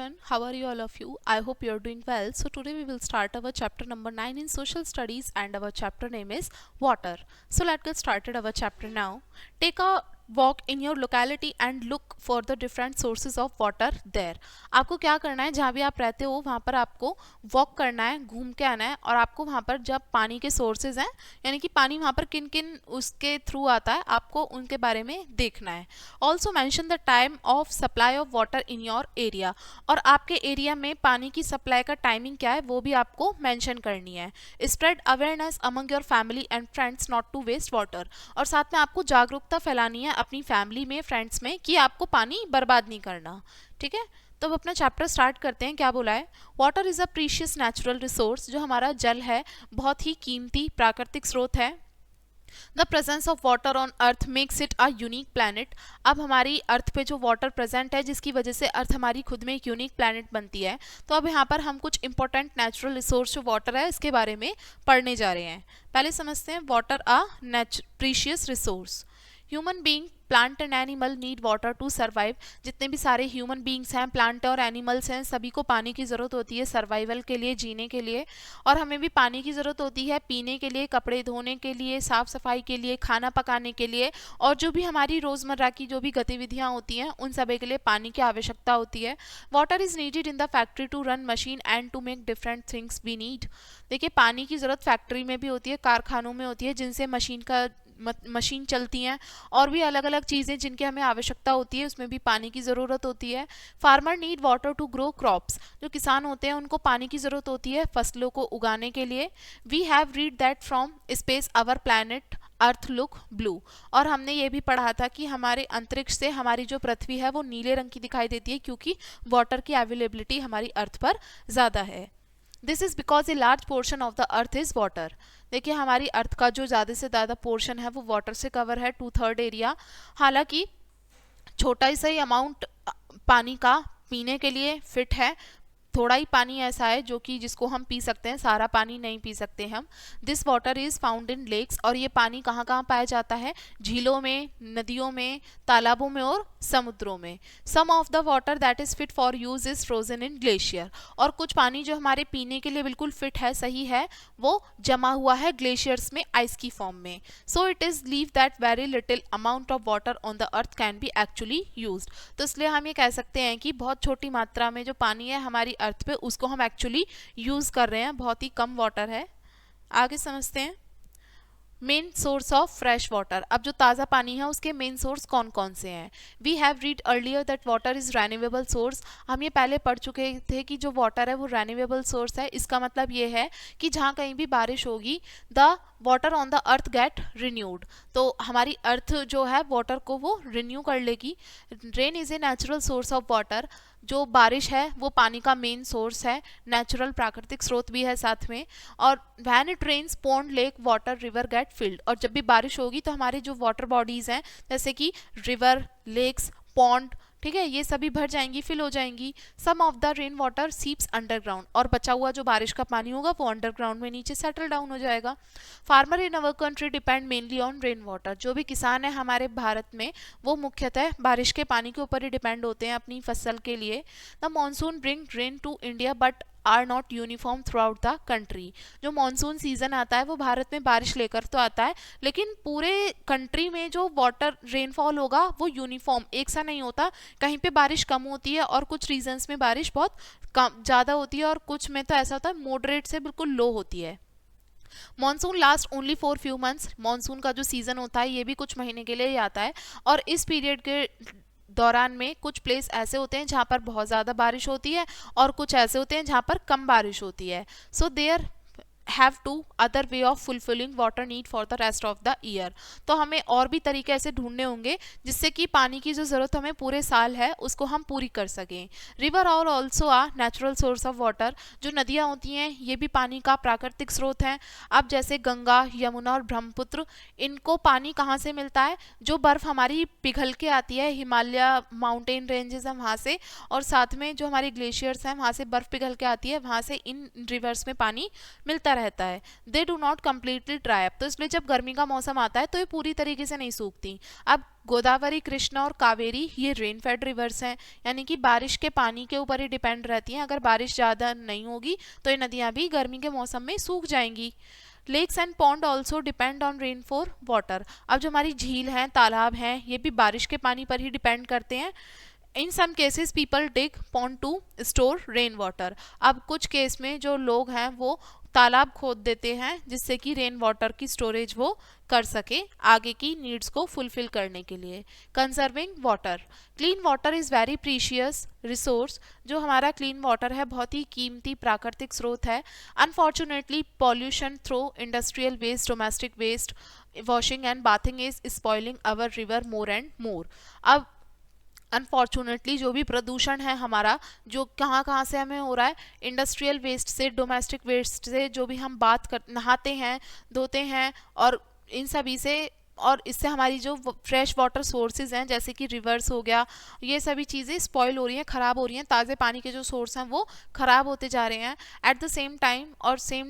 everyone, how are you all of you? I hope you are doing well. So today we will start our chapter number 9 in social studies and our chapter name is water. So let's get started our chapter now. Take a walk in your locality and look for the different sources of water there. आपको क्या करना है, जहाँ भी आप रहते हो वहाँ पर आपको वॉक करना है, घूम के आना है और आपको वहाँ पर जब पानी के सोर्सेज हैं यानी कि पानी वहाँ पर किन किन उसके थ्रू आता है आपको उनके बारे में देखना है. Also mention the time of supply of water in your area, और आपके एरिया में पानी की सप्लाई का टाइमिंग क्या है वो भी आपको मेंशन करनी है. Spread awareness among your family and friends not to waste water, और साथ में आपको जागरूकता फैलानी है अपनी फैमिली में, फ्रेंड्स में, कि आपको पानी बर्बाद नहीं करना. ठीक है, तो अब अपना चैप्टर स्टार्ट करते हैं. क्या बोला है? Water is a precious natural resource, जो हमारा जल है बहुत ही कीमती प्राकृतिक स्रोत है. The presence of water on earth makes it a unique planet. अब हमारी अर्थ पे जो वाटर प्रेजेंट है जिसकी वजह से अर्थ हमारी खुद में एक यूनिक प्लानट बनती है. तो अब यहाँ पर हम कुछ इंपॉर्टेंट नेचुरल रिसोर्स जो वाटर है इसके बारे में पढ़ने जा रहे हैं. पहले समझते हैं water a precious resource. Human being, plant and animal need water to survive. जितने भी सारे ह्यूमन बींग्स हैं, प्लांट और एनिमल्स हैं, सभी को पानी की ज़रूरत होती है सर्वाइवल के लिए, जीने के लिए. और हमें भी पानी की ज़रूरत होती है पीने के लिए, कपड़े धोने के लिए, साफ़ सफाई के लिए, खाना पकाने के लिए, और जो भी हमारी रोज़मर्रा की जो भी गतिविधियाँ होती हैं उन सभी के लिए पानी की आवश्यकता होती है. Water is needed in the factory to run machine and to make different things we need. देखिए, पानी की ज़रूरत फैक्ट्री में भी होती है, कारखानों में होती है, जिनसे मशीन चलती हैं, और भी अलग अलग चीज़ें जिनकी हमें आवश्यकता होती है उसमें भी पानी की ज़रूरत होती है. Farmer need water to grow crops. जो किसान होते हैं उनको पानी की ज़रूरत होती है फसलों को उगाने के लिए. We have read that from space our planet earth look blue. और हमने ये भी पढ़ा था कि हमारे अंतरिक्ष से हमारी जो पृथ्वी है वो नीले रंग की दिखाई देती है क्योंकि वाटर की अवेलेबिलिटी हमारी अर्थ पर ज़्यादा है. This is because a large portion of the earth is water. देखिए, हमारी अर्थ का जो ज़्यादा से ज़्यादा पोर्शन है वो वाटर से कवर है, 2/3 एरिया. हालांकि छोटा ही सही अमाउंट पानी का पीने के लिए फिट है. थोड़ा ही पानी ऐसा है जो कि जिसको हम पी सकते हैं, सारा पानी नहीं पी सकते हम. This water is found in lakes. और ये पानी कहाँ कहाँ पाया जाता है? झीलों में, नदियों में, तालाबों में और समुद्रों में. Some of the water that is fit for use is frozen in glacier. और कुछ पानी जो हमारे पीने के लिए बिल्कुल फिट है, सही है, वो जमा हुआ है ग्लेशियर्स में, आइस की फॉर्म में. So it is leave that very little amount of water on the earth can be actually use. तो इसलिए हम ये कह सकते हैं कि बहुत छोटी मात्रा में जो पानी है हमारी अर्थ पे उसको हम एक्चुअली यूज़ कर रहे हैं, बहुत ही कम वाटर है. आगे समझते हैं main source of fresh water. अब जो ताज़ा पानी है उसके मेन सोर्स कौन कौन से हैं? We have read earlier that water is renewable source. हम ये पहले पढ़ चुके थे कि जो वाटर है वो रेन्यूएबल सोर्स है. इसका मतलब ये है कि जहाँ कहीं भी बारिश होगी the water on the earth get renewed. तो हमारी अर्थ जो है वाटर को वो रिन्यू कर लेगी. Rain is a natural source of water. जो बारिश है वो पानी का मेन सोर्स है, नेचुरल प्राकृतिक स्रोत भी है साथ में. और when it rains pond, lake, water, river get filled. और जब भी बारिश होगी तो हमारी जो वाटर बॉडीज़ हैं जैसे कि रिवर, लेक्स, पॉन्ड, ठीक है, ये सभी भर जाएंगी, फिल हो जाएंगी. Some of the rain water seeps underground. और बचा हुआ जो बारिश का पानी होगा वो अंडरग्राउंड में नीचे सेटल डाउन हो जाएगा. Farmer in our country depend mainly on rain water. जो भी किसान है हमारे भारत में वो मुख्यतः बारिश के पानी के ऊपर ही डिपेंड होते हैं अपनी फसल के लिए. The monsoon bring rain to India but are not uniform throughout the country. जो मानसून सीजन आता है वो भारत में बारिश लेकर तो आता है, लेकिन पूरे कंट्री में जो वाटर रेनफॉल होगा वो यूनिफॉर्म एक सा नहीं होता. कहीं पे बारिश कम होती है और कुछ रीजन्स में बारिश बहुत कम ज़्यादा होती है, और कुछ में तो ऐसा होता है मॉडरेट से बिल्कुल लो होती है. Monsoon last only for few months. Monsoon का जो सीज़न होता है ये भी कुछ महीने के लिए ही आता है, और इस पीरियड के दौरान में कुछ प्लेस ऐसे होते हैं जहाँ पर बहुत ज़्यादा बारिश होती है और कुछ ऐसे होते हैं जहाँ पर कम बारिश होती है. So there have to other way of fulfilling water need for the rest of the year. तो हमें और भी तरीके ऐसे ढूंढने होंगे जिससे कि पानी की जो ज़रूरत हमें पूरे साल है उसको हम पूरी कर सकें. रिवर और also a natural source of water. जो नदियाँ होती हैं ये भी पानी का प्राकृतिक स्रोत हैं. अब जैसे गंगा, यमुना और ब्रह्मपुत्र, इनको पानी कहाँ से मिलता है? जो बर्फ़ हमारी पिघल के आती है, हिमालय माउंटेन रेंजेस हैं वहाँ से, और साथ में जो हमारी ग्लेशियर्स हैं वहाँ से बर्फ़ पिघल के आती है, वहाँ से इन रिवर्स में पानी मिलता रहता है, they do not completely dry up. तो इसलिए जब गर्मी का मौसम आता है तो ये पूरी तरीके से नहीं सूखती। अब गोदावरी, कृष्णा और कावेरी ये रेन फेड रिवर्स हैं, यानी कि बारिश के पानी के ऊपर ही डिपेंड रहती हैं। अगर बारिश ज़्यादा नहीं होगी तो ये नदियाँ भी गर्मी के मौसम में सूख जाएंगी। Lakes and pond also depend on rain for water. अब जो हमारी झील हैं, तालाब हैं, ये भी बारिश के पानी पर ही डिपेंड करते हैं। In some cases people dig pond to store rain water. अब कुछ केस में जो लोग हैं वो तालाब खोद देते हैं जिससे कि रेन वाटर की स्टोरेज वो कर सके आगे की नीड्स को फुलफिल करने के लिए। Conserving water, clean water is very precious resource. जो हमारा क्लीन वाटर है बहुत ही कीमती प्राकृतिक स्रोत है। Unfortunately pollution through industrial waste, domestic waste, washing and bathing is spoiling our river more and more. अब अनफॉर्चुनेटली जो भी प्रदूषण है हमारा, जो कहाँ कहाँ से हमें हो रहा है, इंडस्ट्रियल वेस्ट से, डोमेस्टिक वेस्ट से, जो भी हम नहाते हैं, धोते हैं, और इन सभी से, और इससे हमारी जो फ्रेश वाटर सोर्सेज हैं जैसे कि रिवर्स हो गया, ये सभी चीज़ें स्पॉइल हो रही हैं, ख़राब हो रही हैं। ताज़े पानी के जो सोर्स हैं वो ख़राब होते जा रहे हैं। एट द सेम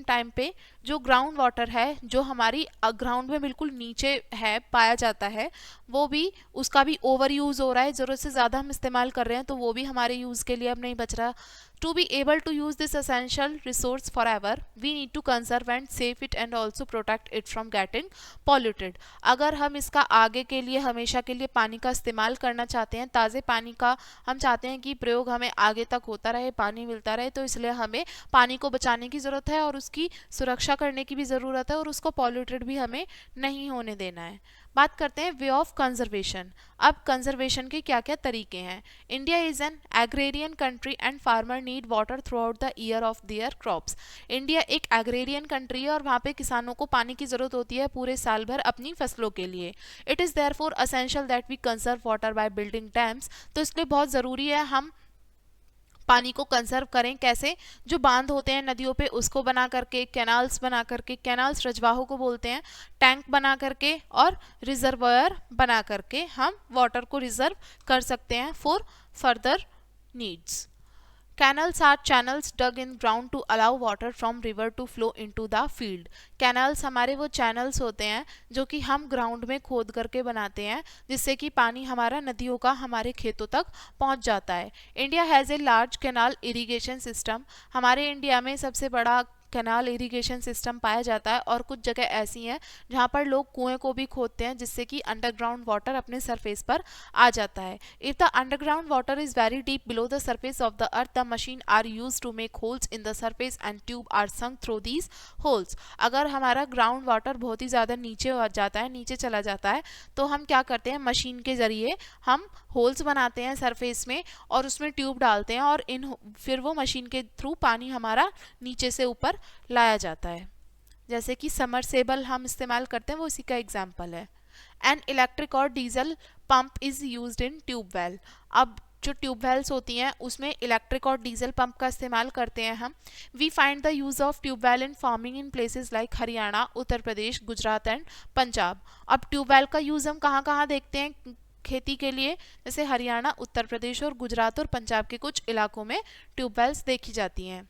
टाइम पे जो ग्राउंड वाटर है, जो हमारी ग्राउंड में बिल्कुल नीचे है पाया जाता है, वो भी, उसका भी ओवर यूज़ हो रहा है। ज़रूरत से ज़्यादा हम इस्तेमाल कर रहे हैं तो वो भी हमारे यूज़ के लिए अब नहीं बच रहा। To be able to use this essential resource forever, we need to conserve and save it and also protect it from getting polluted. अगर हम इसका आगे के लिए, हमेशा के लिए पानी का इस्तेमाल करना चाहते हैं, ताज़े पानी का हम चाहते हैं कि प्रयोग हमें आगे तक होता रहे, पानी मिलता रहे, तो इसलिए हमें पानी को बचाने की ज़रूरत है और उसकी सुरक्षा करने की भी ज़रूरत है, और उसको पॉल्यूटेड भी हमें नहीं होने देना है। बात करते हैं वे ऑफ कंजर्वेशन। अब कंजर्वेशन के क्या क्या तरीके हैं। India is an agrarian country and farmer need water through out the year of their crops. India एक एग्रेरियन कंट्री है और वहाँ पे किसानों को पानी की ज़रूरत होती है पूरे साल भर अपनी फसलों के लिए। It is therefore essential that we conserve water by building dams. तो इसलिए बहुत ज़रूरी है हम पानी को कंजर्व करें। कैसे? जो बांध होते हैं नदियों पे उसको बना करके, कैनाल्स बना करके, कैनाल्स रजवाहों को बोलते हैं, टैंक बना करके और रिजर्वायर बना करके हम वाटर को रिजर्व कर सकते हैं for further needs. Canals are channels dug in ground to allow water from river to flow into the field. Canals हमारे वो चैनल्स होते हैं जो कि हम ग्राउंड में खोद करके बनाते हैं जिससे कि पानी हमारा नदियों का हमारे खेतों तक पहुंच जाता है। India has a large canal irrigation system. हमारे इंडिया में सबसे बड़ा कैनाल इरिगेशन सिस्टम पाया जाता है, और कुछ जगह ऐसी हैं जहाँ पर लोग कुएं को भी खोदते हैं जिससे कि अंडरग्राउंड वाटर अपने सरफेस पर आ जाता है। If the underground water is very deep below the surface of the earth, the machine are used to make holes in the surface and tube are sunk through these holes. अगर हमारा ground water बहुत ही ज़्यादा नीचे हो जाता है, नीचे चला जाता है, तो हम क्या करते हैं, मशीन के ज़रिए हम होल्स बनाते हैं सरफेस में और उसमें ट्यूब डालते हैं, और फिर वो मशीन के थ्रू पानी हमारा नीचे से ऊपर लाया जाता है। जैसे कि समरसेबल हम इस्तेमाल करते हैं, वो इसी का एग्जाम्पल है। एन इलेक्ट्रिक और diesel pump is used in tube well. अब जो ट्यूबवेल्स होती हैं उसमें इलेक्ट्रिक और डीजल पंप का इस्तेमाल करते हैं हम। We find the use of tubewell in farming in places like Haryana, Uttar Pradesh, Gujarat and Punjab. अब ट्यूबवेल का यूज़ हम कहाँ कहाँ देखते हैं खेती के लिए, जैसे हरियाणा, उत्तर प्रदेश और गुजरात और पंजाब के कुछ इलाकों में ट्यूबवेल्स देखी जाती हैं।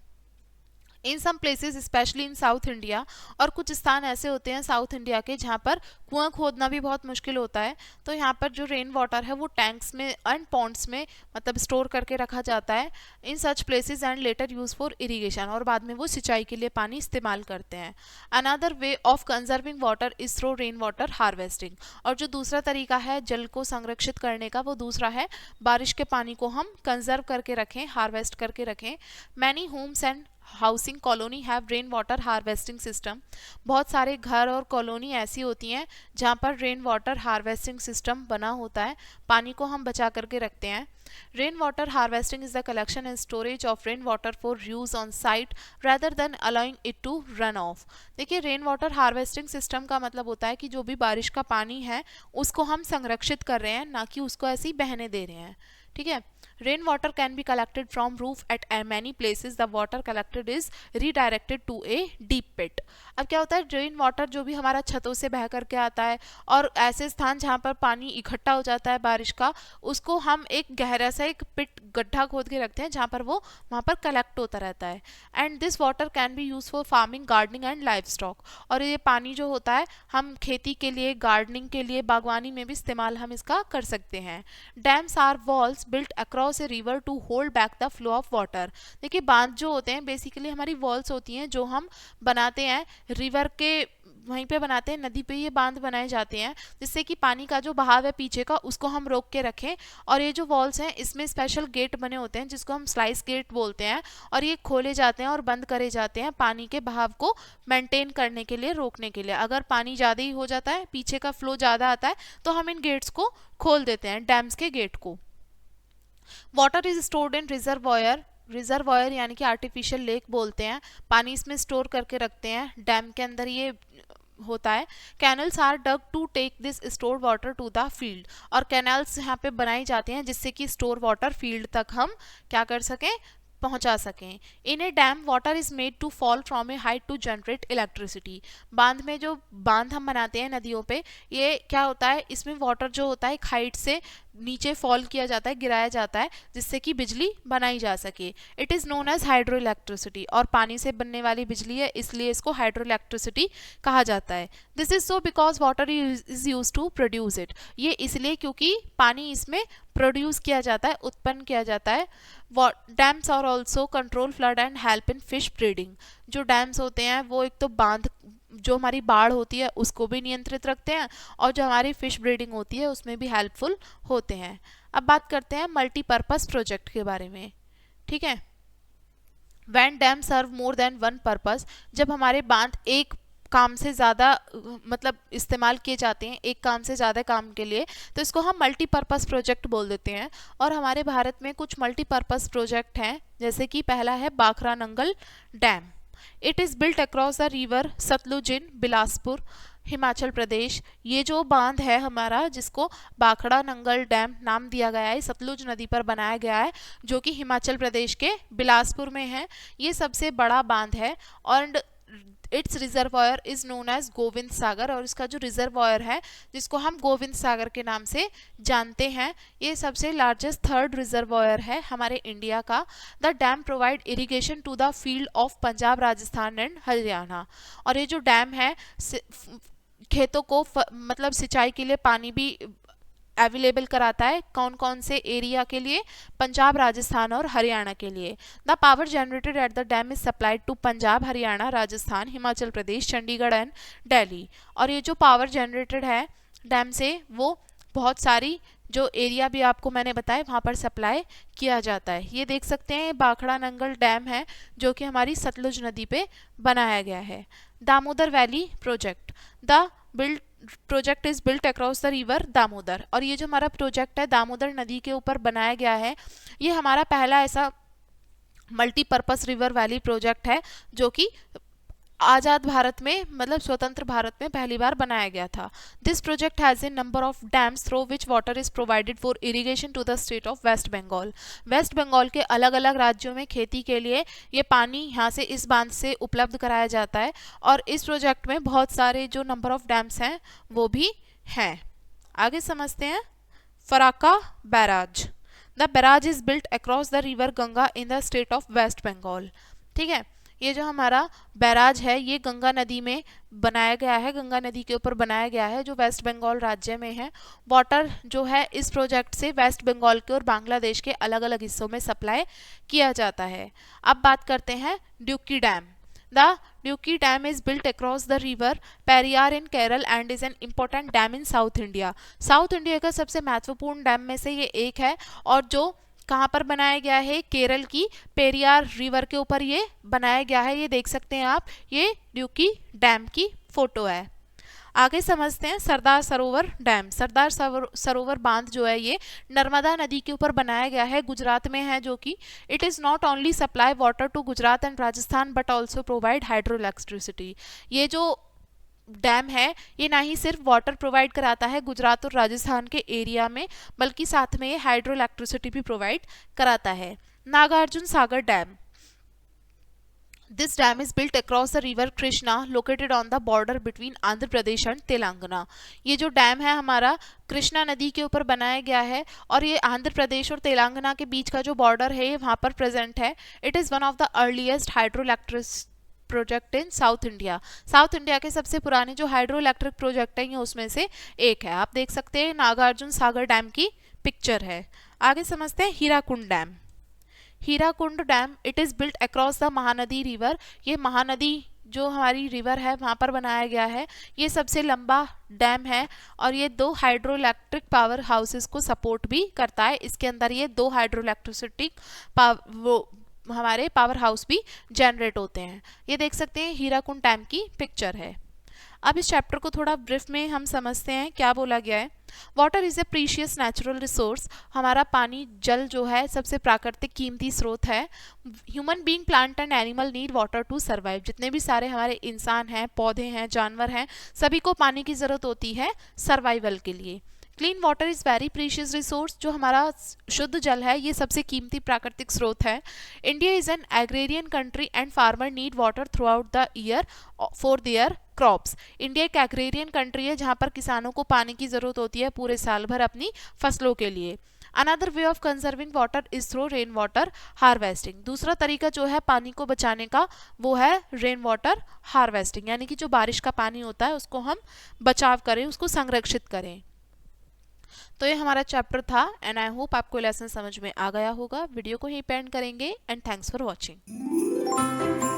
In some places specially in south India, और कुछ स्थान ऐसे होते हैं साउथ इंडिया के जहाँ पर कुआं खोदना भी बहुत मुश्किल होता है, तो यहाँ पर जो रेन वाटर है वो टैंक्स में एंड पॉन्ड्स में मतलब स्टोर करके रखा जाता है in such places and later use for irrigation, और बाद में वो सिंचाई के लिए पानी इस्तेमाल करते हैं। Another way of conserving water is through rain water harvesting. और जो दूसरा तरीका है जल को संरक्षित करने का, वो दूसरा है बारिश के पानी को हम कंजर्व करके रखें, हार्वेस्ट करके रखें। Many homes and housing colony have rain water harvesting system. बहुत सारे घर और कॉलोनी ऐसी होती हैं जहाँ पर रेन वाटर हार्वेस्टिंग सिस्टम बना होता है, पानी को हम बचा करके रखते हैं। Rain water harvesting is the collection and storage of rain water for use on site rather than allowing it to run off. देखिए, रेन वाटर हार्वेस्टिंग सिस्टम का मतलब होता है कि जो भी बारिश का पानी है उसको हम संरक्षित कर रहे हैं, ना कि उसको ऐसे ही बहने दे रहे हैं। ठीक है, rain water can be collected from roof at many places, the water collected is redirected to a deep pit. अब क्या होता है, रेन वाटर जो भी हमारा छतों से बह करके आता है और ऐसे स्थान जहाँ पर पानी इकट्ठा हो जाता है बारिश का, उसको हम एक गहरा सा एक पिट गड्ढा खोद के रखते हैं जहाँ पर वो वहाँ पर कलेक्ट होता रहता है। And this water can B use for farming, gardening and life stock. और ये पानी जो होता है हम खेती के लिए, गार्डनिंग के लिए, बागवानी में भी इस्तेमाल हम इसका कर सकते हैं। Dams are walls built across a river to hold back the flow of water. देखिए बांध जो होते हैं बेसिकली हमारी वॉल्स होती हैं जो हम बनाते हैं रिवर के वहीं पे बनाते हैं, नदी पे ये बांध बनाए जाते हैं जिससे कि पानी का जो बहाव है पीछे का उसको हम रोक के रखें। और ये जो वॉल्स हैं इसमें स्पेशल गेट बने होते हैं जिसको हम स्लाइस गेट बोलते हैं, और ये खोले जाते हैं और बंद करे जाते हैं पानी के बहाव को मेंटेन करने के लिए, रोकने के लिए। अगर पानी ज़्यादा ही हो जाता है, पीछे का फ्लो ज़्यादा आता है, तो हम इन गेट्स को खोल देते हैं, डैम्स के गेट को। Water is stored in reservoir, reservoir यानी कि आर्टिफिशियल लेक बोलते हैं, पानी इसमें स्टोर करके रखते हैं, डैम के अंदर ये होता है। Canals are dug to take this store water to the field, और कैनल्स यहाँ पे बनाई जाते हैं जिससे कि स्टोर वाटर फील्ड तक हम क्या कर सकें, पहुंचा सकें। In a dam water is made to fall from a height to generate electricity. बांध में जो बांध हम बनाते हैं नदियों पे, ये क्या होता है, इसमें वाटर जो होता है एक हाइट से नीचे फॉल किया जाता है, गिराया जाता है जिससे कि बिजली बनाई जा सके। It is known as hydro electricity, और पानी से बनने वाली बिजली है इसलिए इसको हाइड्रो इलेक्ट्रिसिटी कहा जाता है। This is so because water is use to produce it, ये इसलिए क्योंकि पानी इसमें प्रोड्यूस किया जाता है, उत्पन्न किया जाता है। Dams are also control flood and help in fish breeding. जो डैम्स होते हैं वो एक तो बांध जो हमारी बाढ़ होती है उसको भी नियंत्रित रखते हैं, और जो हमारी फिश ब्रीडिंग होती है उसमें भी हेल्पफुल होते हैं। अब बात करते हैं मल्टीपर्पज़ प्रोजेक्ट के बारे में, ठीक है। When dam serve more than one purpose, जब हमारे बांध एक काम से ज़्यादा मतलब इस्तेमाल किए जाते हैं, एक काम से ज़्यादा काम के लिए, तो इसको हम मल्टीपर्पज़ प्रोजेक्ट बोल देते हैं। और हमारे भारत में कुछ मल्टीपर्पज़ प्रोजेक्ट हैं, जैसे कि पहला है Bhakra Nangal dam. It is built across the river Sutlej in Bilaspur, Himachal Pradesh. ये जो बांध है हमारा जिसको बाखड़ा नंगल डैम नाम दिया गया है, सतलुज नदी पर बनाया गया है जो कि हिमाचल प्रदेश के बिलासपुर में है। ये सबसे बड़ा बांध है और its reservoir is known as Gobind Sagar, और इसका जो रिजर्वॉयर है जिसको हम गोविंद सागर के नाम से जानते हैं, ये सबसे लार्जेस्ट थर्ड रिजर्वॉयर है हमारे इंडिया का। The dam provide irrigation to the field of Punjab, Rajasthan and Haryana. और ये जो डैम है खेतों को मतलब सिंचाई के लिए पानी भी अवेलेबल कराता है। कौन कौन से एरिया के लिए, पंजाब, राजस्थान और हरियाणा के लिए। The power generated at the dam is supplied to Punjab, Haryana, Rajasthan, Himachal Pradesh, Chandigarh and Delhi. और ये जो पावर जनरेटेड है डैम से वो बहुत सारी जो एरिया भी आपको मैंने बताया वहाँ पर सप्लाई किया जाता है। ये देख सकते हैं बाखड़ा नंगल डैम है जो कि हमारी सतलुज नदी पे बनाया गया है। Damodar valley project, the project is built across the river Damodar. और ये जो हमारा प्रोजेक्ट है दामोदर नदी के ऊपर बनाया गया है, ये हमारा पहला ऐसा मल्टीपर्पस रिवर वैली प्रोजेक्ट है जो कि आज़ाद भारत में मतलब स्वतंत्र भारत में पहली बार बनाया गया था। This project has a number of dams through which water is provided for irrigation to the state of waste Bengal. West Bengal के अलग अलग राज्यों में खेती के लिए ये पानी यहाँ से इस बांध से उपलब्ध कराया जाता है। और इस प्रोजेक्ट में बहुत सारे जो नंबर ऑफ डैम्स हैं वो भी हैं। आगे समझते हैं Farakka barrage. The barrage is built across the river Ganga in the state of waste Bengal. ठीक है, ये जो हमारा बैराज है ये गंगा नदी में बनाया गया है, गंगा नदी के ऊपर बनाया गया है जो वेस्ट बंगाल राज्य में है। वाटर जो है इस प्रोजेक्ट से वेस्ट बंगाल के और बांग्लादेश के अलग अलग हिस्सों में सप्लाई किया जाता है। अब बात करते हैं Idukki dam. The Idukki dam is built across the river Periyar in Kerala and is an important dam in south India. South India का सबसे महत्वपूर्ण डैम में से ये एक है और जो कहाँ पर बनाया गया है, केरल की पेरियार रिवर के ऊपर ये बनाया गया है। ये देख सकते हैं आप, ये ड्यूकी डैम की फोटो है। आगे समझते हैं सरदार सरोवर डैम। सरदार सरोवर बांध जो है ये नर्मदा नदी के ऊपर बनाया गया है, गुजरात में है, जो कि it is not only supply water to Gujarat and Rajasthan but also provide hydro electricity. ये जो डैम है ये ना ही सिर्फ वाटर प्रोवाइड कराता है गुजरात और राजस्थान के एरिया में, बल्कि साथ में ये हाइड्रो इलेक्ट्रिसिटी भी प्रोवाइड कराता है। Nagarjuna Sagar dam, this dam is built across the river Krishna located on the border between Andhra Pradesh and Telangana. ये जो डैम है हमारा कृष्णा नदी के ऊपर बनाया गया है और ये आंध्र प्रदेश और तेलंगाना के बीच का जो बॉर्डर है ये वहाँ पर प्रेजेंट है। It is one of the earliest hydro electric project in south India. South India के सबसे पुराने जो हाइड्रो इलेक्ट्रिक प्रोजेक्ट हैं ये उसमें से एक है। आप देख सकते हैं नागार्जुन सागर डैम की पिक्चर है। आगे समझते हैं Hirakud dam. Hirakud dam, it is built across the Mahanadi river. ये महानदी जो हमारी रिवर है वहाँ पर बनाया गया है। ये सबसे लंबा डैम है और ये 2 हाइड्रो इलेक्ट्रिक पावर हाउसेस को सपोर्ट भी करता है। इसके अंदर ये 2 हाइड्रो इलेक्ट्रिसिटी हमारे पावर हाउस भी जनरेट होते हैं। ये देख सकते हैं हीराकुंड डैम की पिक्चर है। अब इस चैप्टर को थोड़ा ब्रीफ में हम समझते हैं क्या बोला गया है। Water is a precious natural resource, हमारा पानी जल जो है सबसे प्राकृतिक कीमती स्रोत है। Human being, plant and animal need water to survive. जितने भी सारे हमारे इंसान हैं, पौधे हैं, जानवर हैं, सभी को पानी की ज़रूरत होती है सर्वाइवल के लिए। Clean water is very precious resource, जो हमारा शुद्ध जल है ये सबसे कीमती प्राकृतिक स्रोत है। India is an agrarian country and farmer need water through out the year for their crops. India एक एग्रेरियन कंट्री है जहाँ पर किसानों को पानी की ज़रूरत होती है पूरे साल भर अपनी फसलों के लिए। Another way of conserving water is through rain water harvesting. दूसरा तरीका जो है पानी को बचाने का वो है रेन वाटर हार्वेस्टिंग, यानी कि जो बारिश का पानी होता है उसको हम बचाव करें, उसको संरक्षित करें। तो ये हमारा चैप्टर था एंड आई होप आपको लेसन समझ में आ गया होगा। वीडियो को यहीं पे एंड करेंगे एंड थैंक्स फॉर वॉचिंग।